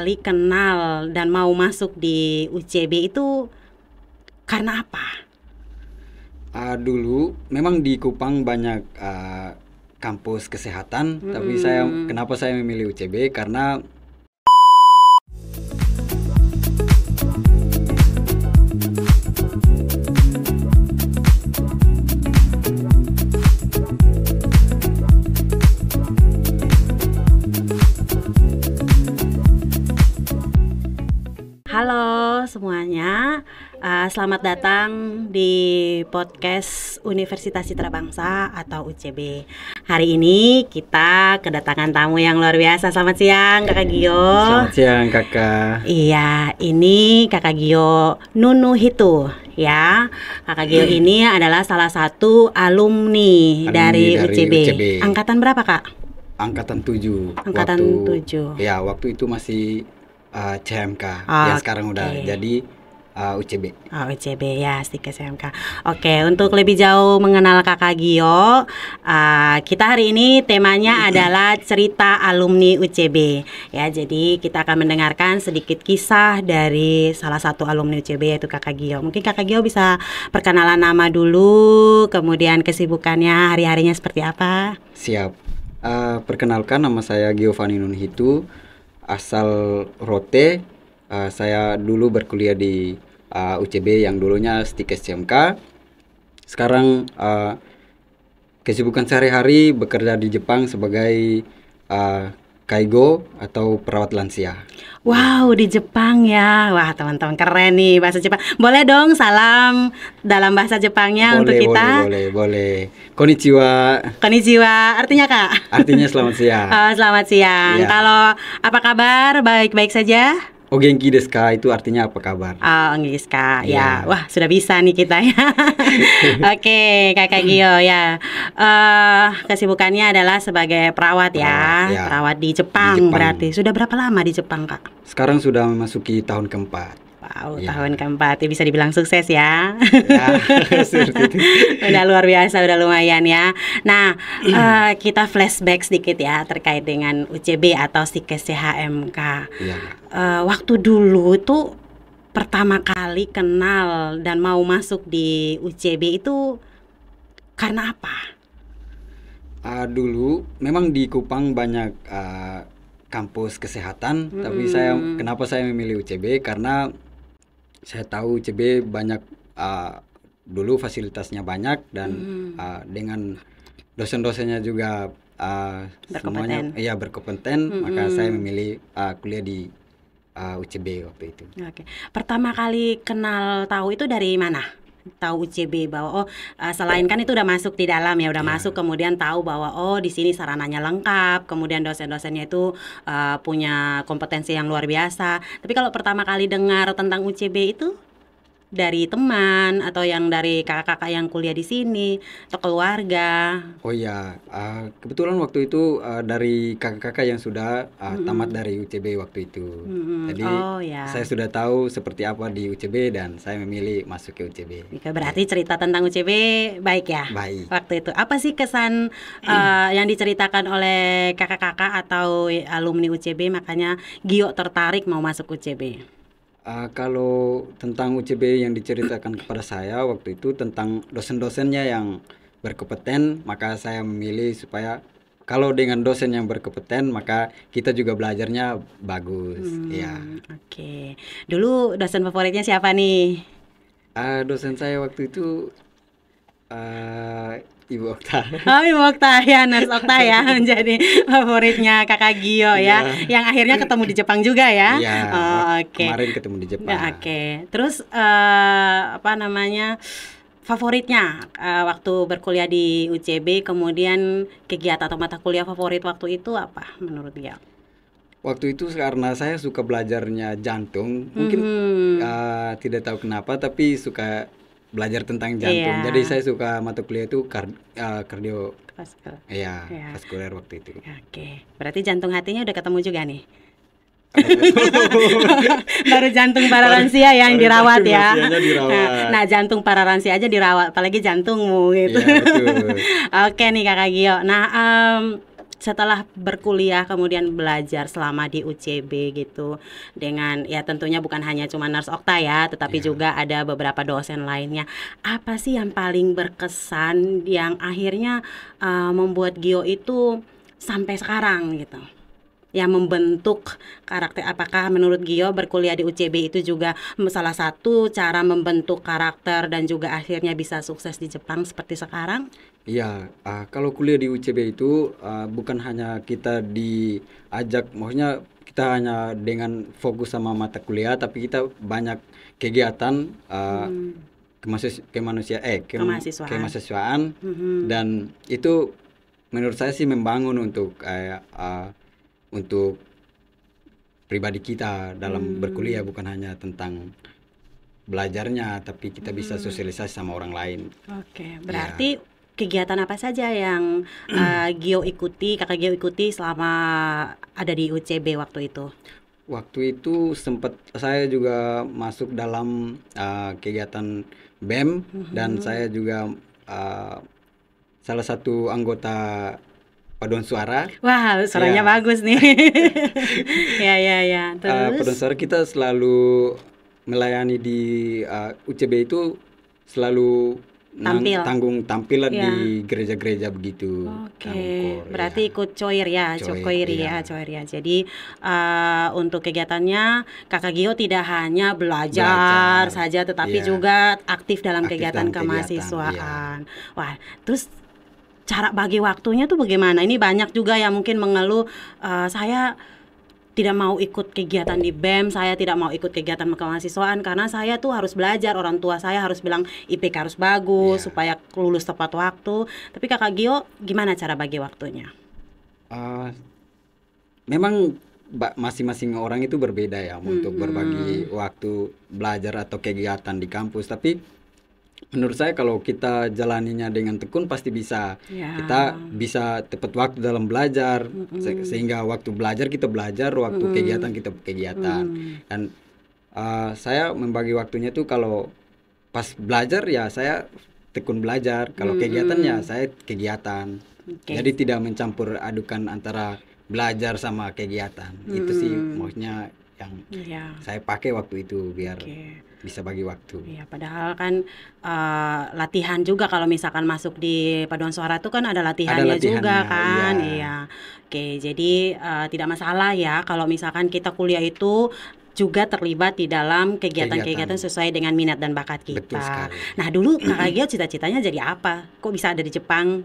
kali kenal dan mau masuk di UCB itu karena apa? Dulu memang di Kupang banyak kampus kesehatan, tapi kenapa saya memilih UCB karena Halo semuanya, selamat datang di podcast Universitas Citra Bangsa atau UCB. Hari ini kita kedatangan tamu yang luar biasa. Selamat siang Kakak Gio. Selamat siang Kakak. Iya, ini Kakak Gio Nunu Hitu ya. Kakak Gio ini adalah salah satu alumni dari UCB. Angkatan berapa Kak? Angkatan 7. Angkatan 7. Ya, waktu itu masih CMK, ya sekarang udah jadi UCB. UCB ya, Stikes CMK. Oke, untuk lebih jauh mengenal Kakak Gio, kita hari ini temanya adalah cerita alumni UCB. Ya, jadi kita akan mendengarkan sedikit kisah dari salah satu alumni UCB yaitu Kakak Gio. Mungkin Kakak Gio bisa perkenalan nama dulu, kemudian kesibukannya hari-harinya seperti apa? Siap. Perkenalkan, nama saya Giovanni Nunhitu. Asal Rote. Saya dulu berkuliah di UCB yang dulunya Stikes CMK. Sekarang kesibukan sehari-hari bekerja di Jepang sebagai kaigo atau perawat lansia. Wow, di Jepang ya. Wah, teman-teman keren nih bahasa Jepang. Boleh dong salam dalam bahasa Jepangnya untuk kita? Boleh. Konnichiwa. Konnichiwa, artinya Kak? Artinya selamat siang. Selamat siang. Ya. Kalau apa kabar? Baik-baik saja? O genki desu ka, itu artinya apa kabar? Genki desu ka. Ya. Wah, sudah bisa nih kita ya. Oke, Kakak Gio ya. Kesibukannya adalah sebagai perawat ya. Perawat di Jepang berarti. Sudah berapa lama di Jepang, Kak? Sekarang sudah memasuki tahun keempat. Wow, tahun keempat ya, bisa dibilang sukses ya. Seperti itu. Udah luar biasa, udah lumayan ya. Nah, kita flashback sedikit ya terkait dengan UCB atau Stikes CHMK. Waktu dulu tuh pertama kali kenal dan mau masuk di UCB itu karena apa? Dulu memang di Kupang banyak kampus kesehatan, tapi kenapa saya memilih UCB karena saya tahu UCB banyak dulu fasilitasnya banyak dan dengan dosen-dosennya juga semuanya berkompeten, maka saya memilih kuliah di UCB waktu itu. Oke. Pertama kali kenal tahu itu dari mana? Tahu UCB bahwa selain kan itu udah masuk di dalam ya, udah masuk, kemudian tahu bahwa di sini sarananya lengkap, kemudian dosen-dosennya itu punya kompetensi yang luar biasa. Tapi kalau pertama kali dengar tentang UCB itu dari teman atau yang dari kakak-kakak yang kuliah di sini atau keluarga? Oh iya, kebetulan waktu itu dari kakak-kakak yang sudah tamat dari UCB waktu itu. Jadi saya sudah tahu seperti apa di UCB dan saya memilih masuk ke UCB. Berarti cerita tentang UCB baik ya? Baik. Waktu itu apa sih kesan yang diceritakan oleh kakak-kakak atau alumni UCB makanya Gio tertarik mau masuk UCB? Kalau tentang UCB yang diceritakan kepada saya waktu itu tentang dosen-dosennya yang berkompeten, maka saya memilih supaya kalau dengan dosen yang berkompeten maka kita juga belajarnya bagus. Oke. Dulu dosen favoritnya siapa nih? Dosen saya waktu itu Ibu Okta. Ibu Okta ya, Nurse Okta ya menjadi favoritnya Kakak Gio ya. Yang akhirnya ketemu di Jepang juga ya. Kemarin ketemu di Jepang. Terus favoritnya waktu berkuliah di UCB, kemudian kegiatan atau mata kuliah favorit waktu itu apa menurut dia? Waktu itu karena saya suka belajarnya jantung, mungkin tidak tahu kenapa tapi suka belajar tentang jantung. Jadi saya suka mata kuliah itu kardio. Vaskuler waktu itu. Oke. Berarti jantung hatinya udah ketemu juga nih. Baru jantung para lansia yang dirawat ya. Nah, jantung para lansia aja dirawat, apalagi jantungmu gitu. Oke nih Kakak Gio. Nah, setelah berkuliah kemudian belajar selama di UCB gitu, dengan ya tentunya bukan hanya cuma Nurse Okta ya, tetapi Ya. juga ada beberapa dosen lainnya. Apa sih yang paling berkesan yang akhirnya membuat Gio itu sampai sekarang gitu? Yang membentuk karakter, apakah menurut Gio berkuliah di UCB itu juga salah satu cara membentuk karakter dan juga akhirnya bisa sukses di Jepang seperti sekarang? Iya, kalau kuliah di UCB itu bukan hanya kita diajak, maksudnya kita hanya dengan fokus sama mata kuliah, tapi kita banyak kegiatan Kemahasiswaan. kemahasiswaan, dan itu menurut saya sih membangun untuk untuk pribadi kita dalam berkuliah, bukan hanya tentang belajarnya, tapi kita bisa sosialisasi sama orang lain. Oke, Ya. berarti kegiatan apa saja yang kakak Gio ikuti selama ada di UCB waktu itu? Waktu itu sempat saya juga masuk dalam kegiatan BEM, dan saya juga salah satu anggota paduan suara. Wah, suaranya Ya. bagus nih. Ya. Paduan Terus? suara kita selalu melayani di UCB itu, selalu Tampil. tanggung tampilan Ya. di gereja-gereja begitu. Oke, Angkor, berarti ya. ikut coir ya, Coir, iya. coir ya. Jadi untuk kegiatannya Kakak Gio tidak hanya belajar saja, tetapi iya. juga aktif dalam Aktif kegiatan dalam kegiatan, kemahasiswaan. Wah, terus cara bagi waktunya tuh bagaimana? Ini banyak juga yang mungkin mengeluh, saya tidak mau ikut kegiatan di BEM, saya tidak mau ikut kegiatan kemahasiswaan karena saya tuh harus belajar, orang tua saya harus bilang IPK harus bagus supaya lulus tepat waktu. Tapi Kakak Gio gimana cara bagi waktunya? Memang masing-masing orang itu berbeda ya untuk berbagi waktu belajar atau kegiatan di kampus. Tapi menurut saya kalau kita jalaninya dengan tekun pasti bisa. Ya. Kita bisa tepat waktu dalam belajar, sehingga waktu belajar kita belajar, waktu kegiatan kita kegiatan. Dan saya membagi waktunya tuh, kalau pas belajar ya saya tekun belajar, kalau kegiatan ya saya kegiatan. Oke. Jadi tidak mencampur adukan antara belajar sama kegiatan. Itu sih maksudnya yang Iya. saya pakai waktu itu biar Oke. bisa bagi waktu. Iya, padahal kan latihan juga kalau misalkan masuk di paduan suara itu kan ada latihannya juga latihannya, kan. iya. Iya. Oke, jadi tidak masalah ya kalau misalkan kita kuliah itu juga terlibat di dalam kegiatan-kegiatan sesuai dengan minat dan bakat Betul kita. sekali. Nah, dulu Kakak Gio cita-citanya jadi apa? Kok bisa ada di Jepang?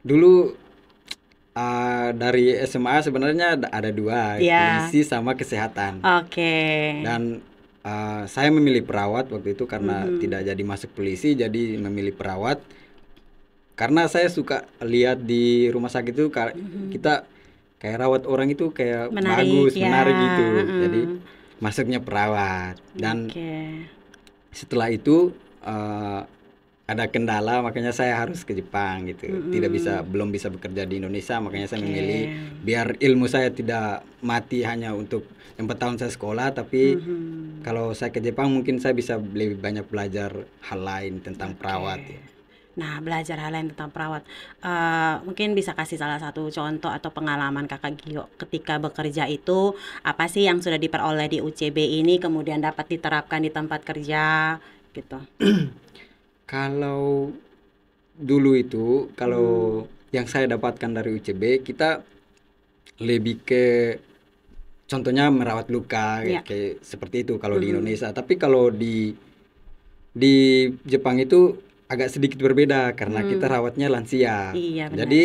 Dulu dari SMA sebenarnya ada dua, Iya. polisi sama kesehatan. Oke. Dan saya memilih perawat waktu itu karena tidak jadi masuk polisi, jadi memilih perawat. Karena saya suka lihat di rumah sakit itu kita kayak rawat orang itu kayak Menarik, bagus, ya. menarik gitu. Jadi masuknya perawat. Dan Oke. setelah itu ada kendala, makanya saya harus ke Jepang gitu. Belum bisa bekerja di Indonesia, makanya saya memilih biar ilmu saya tidak mati hanya untuk 4 tahun saya sekolah, tapi kalau saya ke Jepang mungkin saya bisa lebih banyak belajar hal lain tentang perawat ya. Nah, belajar hal lain tentang perawat. Mungkin bisa kasih salah satu contoh atau pengalaman Kakak Gio ketika bekerja itu, apa sih yang sudah diperoleh di UCB ini kemudian dapat diterapkan di tempat kerja gitu. Kalau dulu itu, kalau yang saya dapatkan dari UCB, kita lebih ke contohnya merawat luka, Iya. kayak seperti itu kalau di Indonesia. Tapi kalau di Jepang itu agak sedikit berbeda karena kita rawatnya lansia. Iya, benar. Jadi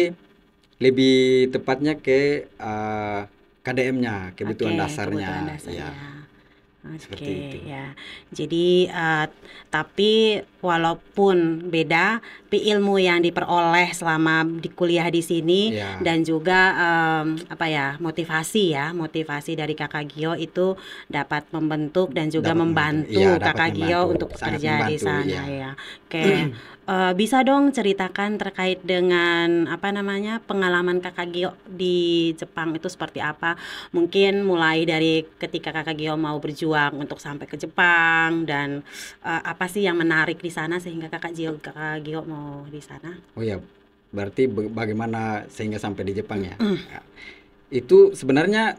lebih tepatnya ke KDM-nya, kebutuhan Oke, dasarnya. kebutuhan dasarnya. Ya. Seperti Oke, itu. ya. Jadi tapi walaupun beda, tapi ilmu yang diperoleh selama di kuliah di sini Ya. dan juga motivasi dari Kakak Gio itu dapat membentuk dan juga Dapat membantu membantu. Iya, dapat Kakak Gio membantu. untuk Sangat bekerja di membantu, sana iya. ya. Oke. Bisa dong ceritakan terkait dengan pengalaman Kakak Gio di Jepang itu seperti apa? Mungkin mulai dari ketika Kakak Gio mau berjuang untuk sampai ke Jepang, dan apa sih yang menarik di sana sehingga Kakak Gio mau di sana? Oh ya, berarti bagaimana sehingga sampai di Jepang ya. Ya. Itu sebenarnya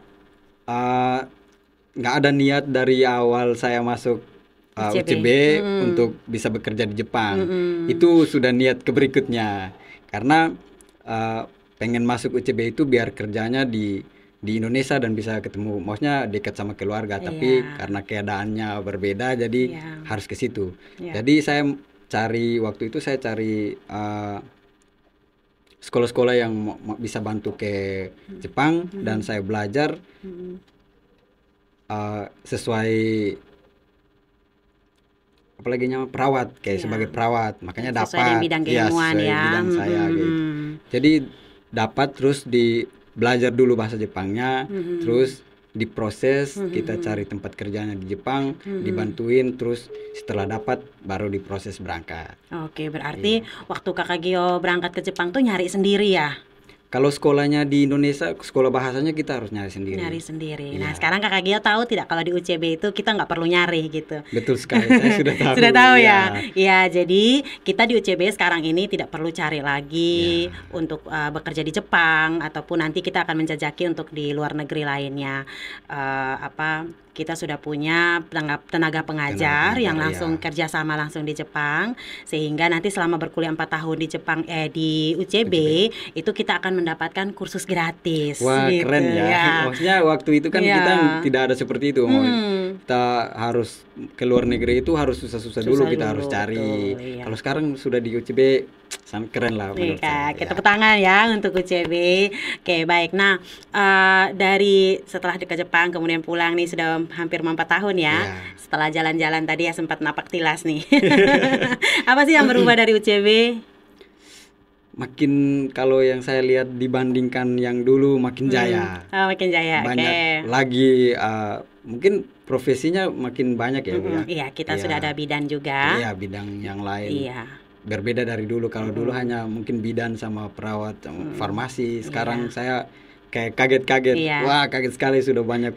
nggak ada niat dari awal saya masuk UCB untuk bisa bekerja di Jepang. Itu sudah niat ke berikutnya. Karena pengen masuk UCB itu biar kerjanya di Indonesia dan bisa ketemu, maksudnya dekat sama keluarga. Tapi karena keadaannya berbeda, jadi harus ke situ. Jadi saya waktu itu saya cari sekolah-sekolah yang bisa bantu ke Jepang, dan saya belajar sesuai apalagi nama perawat, kayak sebagai perawat, makanya sesuai dapat bidang keilmuan sesuai bidang saya gitu. Jadi dapat, terus belajar dulu bahasa Jepangnya, terus diproses, kita cari tempat kerjanya di Jepang, dibantuin, terus setelah dapat baru diproses berangkat. Oke, berarti waktu Kakak Gio berangkat ke Jepang tuh nyari sendiri ya? Kalau sekolahnya di Indonesia, sekolah bahasanya kita harus nyari sendiri. Nyari sendiri. Nah, sekarang Kakak Gio tahu tidak kalau di UCB itu kita nggak perlu nyari gitu. Betul sekali, saya sudah tahu. Sudah tahu ya. Ya, jadi kita di UCB sekarang ini tidak perlu cari lagi untuk bekerja di Jepang, ataupun nanti kita akan menjajaki untuk di luar negeri lainnya. Kita sudah punya tenaga pengajar yang langsung kerjasama langsung di Jepang, sehingga nanti selama berkuliah 4 tahun di Jepang di UCB itu kita akan mendapatkan kursus gratis. Wah, gitu, keren ya. Maksudnya waktu itu kan kita tidak ada seperti itu. Kita harus ke luar negeri itu harus susah-susah dulu, kita harus cari. Kalau sekarang sudah di UCB, sangat keren lah menurut saya. Tepuk tangan ya untuk UCB. Oke, baik. Nah, dari setelah ke Jepang kemudian pulang nih sudah hampir 4 tahun ya. Setelah jalan-jalan tadi ya sempat napak tilas nih. Apa sih yang berubah dari UCB? Makin, kalau yang saya lihat dibandingkan yang dulu, makin jaya. Makin jaya. Banyak lagi, mungkin profesinya makin banyak ya Bu ya. Iya, kita sudah ada bidan juga. Iya, bidang yang lain. Berbeda dari dulu. Kalau dulu hanya mungkin bidan sama perawat, farmasi. Sekarang saya kayak kaget-kaget. Wah, kaget sekali sudah banyak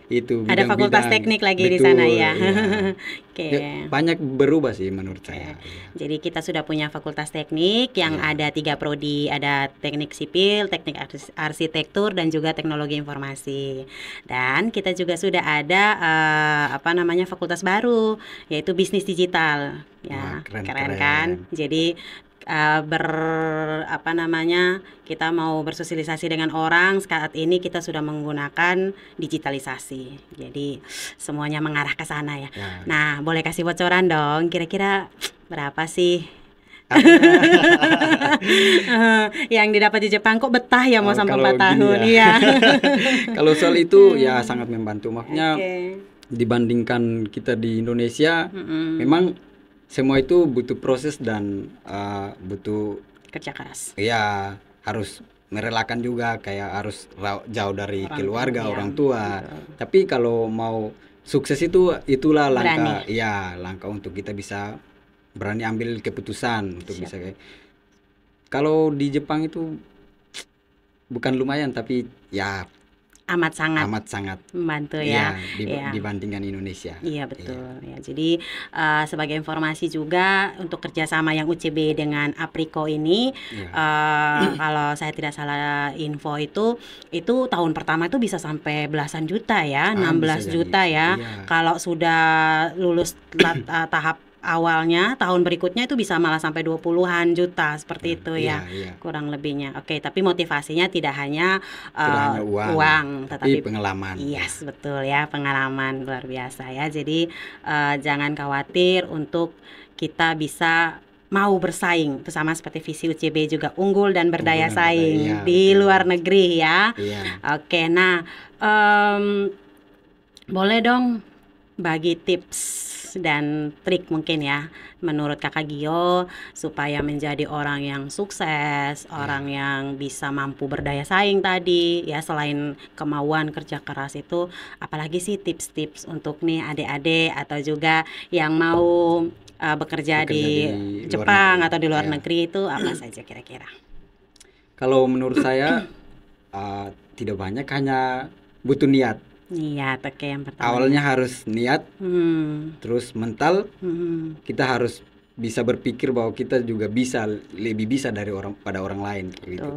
itu. Ada fakultas teknik lagi di sana ya. Banyak berubah sih menurut saya. Jadi kita sudah punya fakultas teknik yang ada 3 prodi, ada teknik sipil, teknik arsitektur, dan juga teknologi informasi. Dan kita juga sudah ada fakultas baru, yaitu bisnis digital. Ya, keren kan? Jadi kita mau bersosialisasi dengan orang. Saat ini kita sudah menggunakan digitalisasi, jadi semuanya mengarah ke sana ya. Nah, boleh kasih bocoran dong, kira-kira berapa sih yang didapat di Jepang? Kok betah ya mau sampai 4 tahun? Iya. Kalau soal itu ya sangat membantu, makanya dibandingkan kita di Indonesia, memang semua itu butuh proses dan butuh kerja keras. Iya, harus merelakan juga, kayak harus jauh dari keluarga, orang tua. Tapi kalau mau sukses itulah langkah, langkah untuk kita bisa berani ambil keputusan untuk bisa kayak. Kalau di Jepang itu bukan lumayan, tapi ya amat sangat membantu ya. Dibandingkan Indonesia. Iya, betul. Ya, jadi sebagai informasi juga untuk kerjasama yang UCB dengan Apriko ini, kalau saya tidak salah info itu tahun pertama itu bisa sampai belasan juta ya, 16 juta ya. Kalau sudah lulus tahap awalnya, tahun berikutnya itu bisa malah sampai 20-an juta seperti itu ya, kurang lebihnya. Oke, tapi motivasinya tidak hanya uang, tetapi pengalaman. Yes, betul ya, pengalaman luar biasa ya. Jadi jangan khawatir untuk kita bisa mau bersaing. Itu sama seperti visi UCB juga, unggul dan berdaya saing di luar negeri ya. Oke, nah boleh dong bagi tips dan trik mungkin ya menurut Kakak Gio supaya menjadi orang yang sukses, orang yang bisa mampu berdaya saing tadi ya, selain kemauan kerja keras itu, apalagi sih tips-tips untuk nih adik-adik atau juga yang mau bekerja di Jepang atau di luar negeri itu apa saja kira-kira? Kalau menurut saya tidak banyak, hanya butuh niat. Niat, oke, yang pertama. Awalnya harus niat, terus mental, kita harus bisa berpikir bahwa kita juga bisa lebih bisa dari orang lain gitu.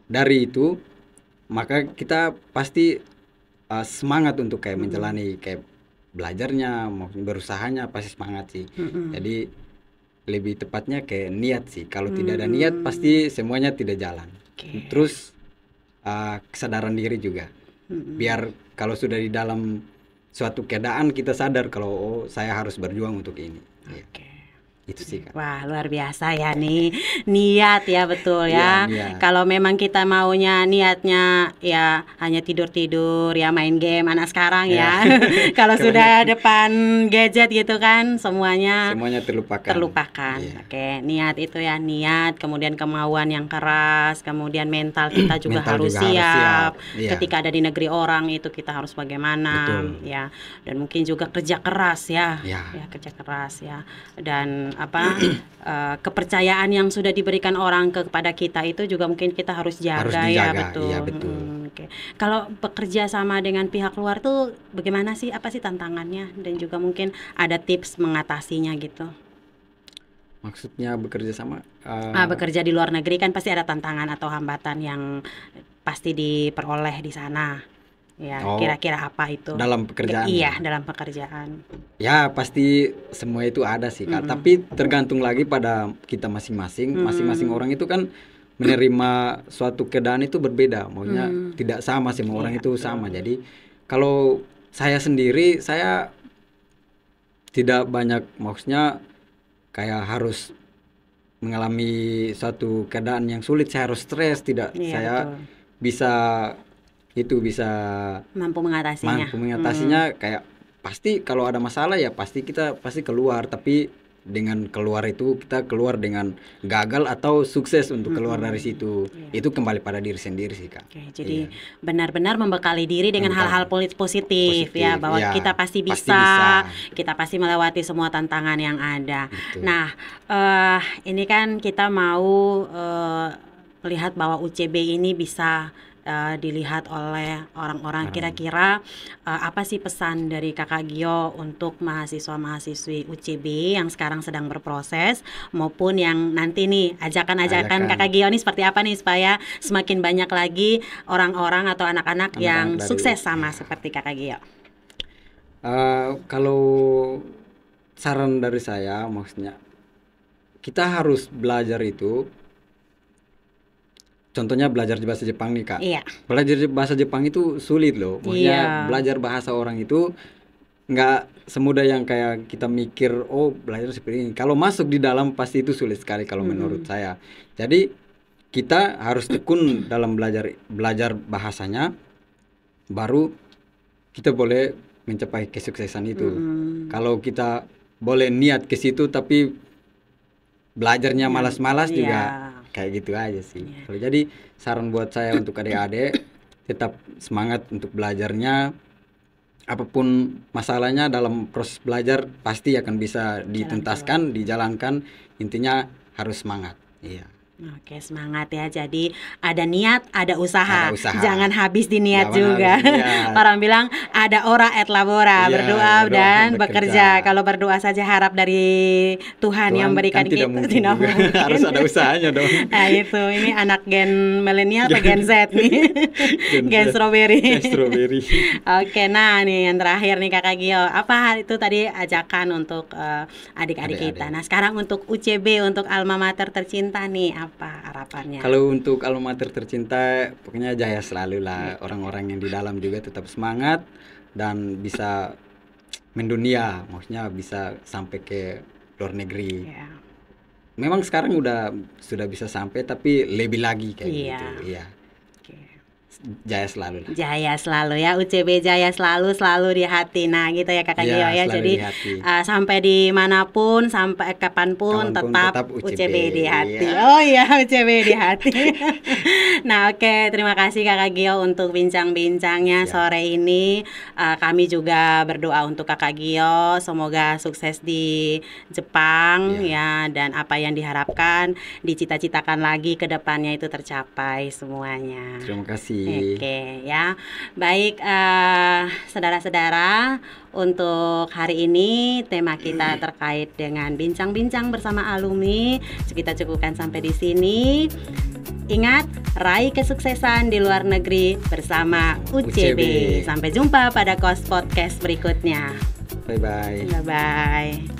Dari itu maka kita pasti semangat untuk kayak menjalani kayak belajarnya maupun berusahanya pasti semangat sih. Jadi lebih tepatnya kayak niat sih. Kalau tidak ada niat pasti semuanya tidak jalan. Terus kesadaran diri juga. Biar kalau sudah di dalam suatu keadaan kita sadar kalau oh, saya harus berjuang untuk ini. Itu sih Kak. Wah, luar biasa ya nih. Niat ya, betul ya. Kalau memang kita maunya niatnya ya hanya tidur-tidur ya, main game anak sekarang ya. Kalau sudah depan gadget gitu kan semuanya terlupakan. Oke, niat itu ya, niat, kemudian kemauan yang keras, kemudian mental kita juga harus siap. Ketika ada di negeri orang itu kita harus bagaimana ya. Dan mungkin juga kerja keras ya. Ya, kerja keras ya. Dan kepercayaan yang sudah diberikan orang kepada kita itu juga mungkin kita harus jaga, ya, betul. Iya, betul. Kalau bekerja sama dengan pihak luar tuh bagaimana sih, apa sih tantangannya, dan juga mungkin ada tips mengatasinya gitu? Maksudnya bekerja sama? Bekerja di luar negeri kan pasti ada tantangan atau hambatan yang pasti diperoleh di sana. Ya, kira-kira apa itu? Dalam pekerjaan. Iya, dalam pekerjaan. Ya, pasti semua itu ada sih, Kak. Tapi tergantung lagi pada kita masing-masing. Masing-masing orang itu kan menerima suatu keadaan itu berbeda. Maksudnya tidak sama, semua orang itu sama. Jadi, kalau saya sendiri, saya tidak banyak, maksudnya kayak harus mengalami suatu keadaan yang sulit, saya harus stres, tidak. Saya bisa mampu mengatasinya. Kayak pasti kalau ada masalah ya pasti kita keluar, tapi dengan keluar itu kita keluar dengan gagal atau sukses untuk keluar dari situ. Itu kembali pada diri sendiri sih Kak. Jadi benar-benar membekali diri dengan hal-hal positif ya, bahwa kita pasti bisa, kita pasti melewati semua tantangan yang ada. Nah, ini kan kita mau melihat bahwa UCB ini bisa dilihat oleh orang-orang. Kira-kira apa sih pesan dari Kakak Gio untuk mahasiswa-mahasiswi UCB yang sekarang sedang berproses, maupun yang nanti nih ajakan Kakak Gio nih seperti apa nih supaya semakin banyak lagi orang-orang atau anak-anak yang sukses sama seperti Kakak Gio? Kalau saran dari saya, maksudnya kita harus belajar itu. Contohnya belajar bahasa Jepang nih Kak. Belajar bahasa Jepang itu sulit loh. Maksudnya belajar bahasa orang itu nggak semudah yang kayak kita mikir, oh belajar seperti ini. Kalau masuk di dalam pasti itu sulit sekali kalau menurut saya. Jadi kita harus tekun dalam belajar bahasanya, baru kita boleh mencapai kesuksesan itu. Kalau kita boleh niat ke situ tapi belajarnya malas-malas juga kayak gitu aja sih. Jadi saran buat saya untuk adik-adik, tetap semangat untuk belajarnya. Apapun masalahnya dalam proses belajar pasti akan bisa dituntaskan, dijalankan. Intinya harus semangat. Oke, semangat ya. Jadi ada niat, ada usaha. Jangan habis di niat juga. Orang bilang ada ora et labora, berdoa dan bekerja. Kalau berdoa saja harap dari Tuhan yang berikan kan kita tidak mungkin. Harus ada usahanya dong. Nah itu, ini anak gen milenial atau gen Z nih? Gen strawberry. Oke, nah nih yang terakhir nih Kakak Gio, apa itu tadi ajakan untuk adik-adik kita. Nah sekarang untuk UCB, untuk alma mater tercinta nih, apa harapannya? Kalau untuk alma mater tercinta, pokoknya jaya selalu lah. Orang-orang yang di dalam juga tetap semangat dan bisa mendunia, maksudnya bisa sampai ke luar negeri. Memang sekarang sudah bisa sampai, tapi lebih lagi kayak gitu. Jaya selalu lah. Jaya selalu ya, UCB jaya selalu di hati. Nah gitu ya Kakak Gio ya. Jadi sampai dimanapun, sampai kapanpun tetap UCB di hati. Oh iya, UCB di hati. Nah oke, terima kasih Kakak Gio untuk bincang-bincangnya sore ini. Kami juga berdoa untuk Kakak Gio, semoga sukses di Jepang ya, dan apa yang diharapkan, dicita-citakan lagi ke depannya itu tercapai semuanya. Terima kasih. Oke ya, baik saudara-saudara, untuk hari ini tema kita terkait dengan bincang-bincang bersama alumni. Kita cukupkan sampai di sini. Ingat, raih kesuksesan di luar negeri bersama UCB. Sampai jumpa pada Kos Podcast berikutnya. Bye bye. Bye bye.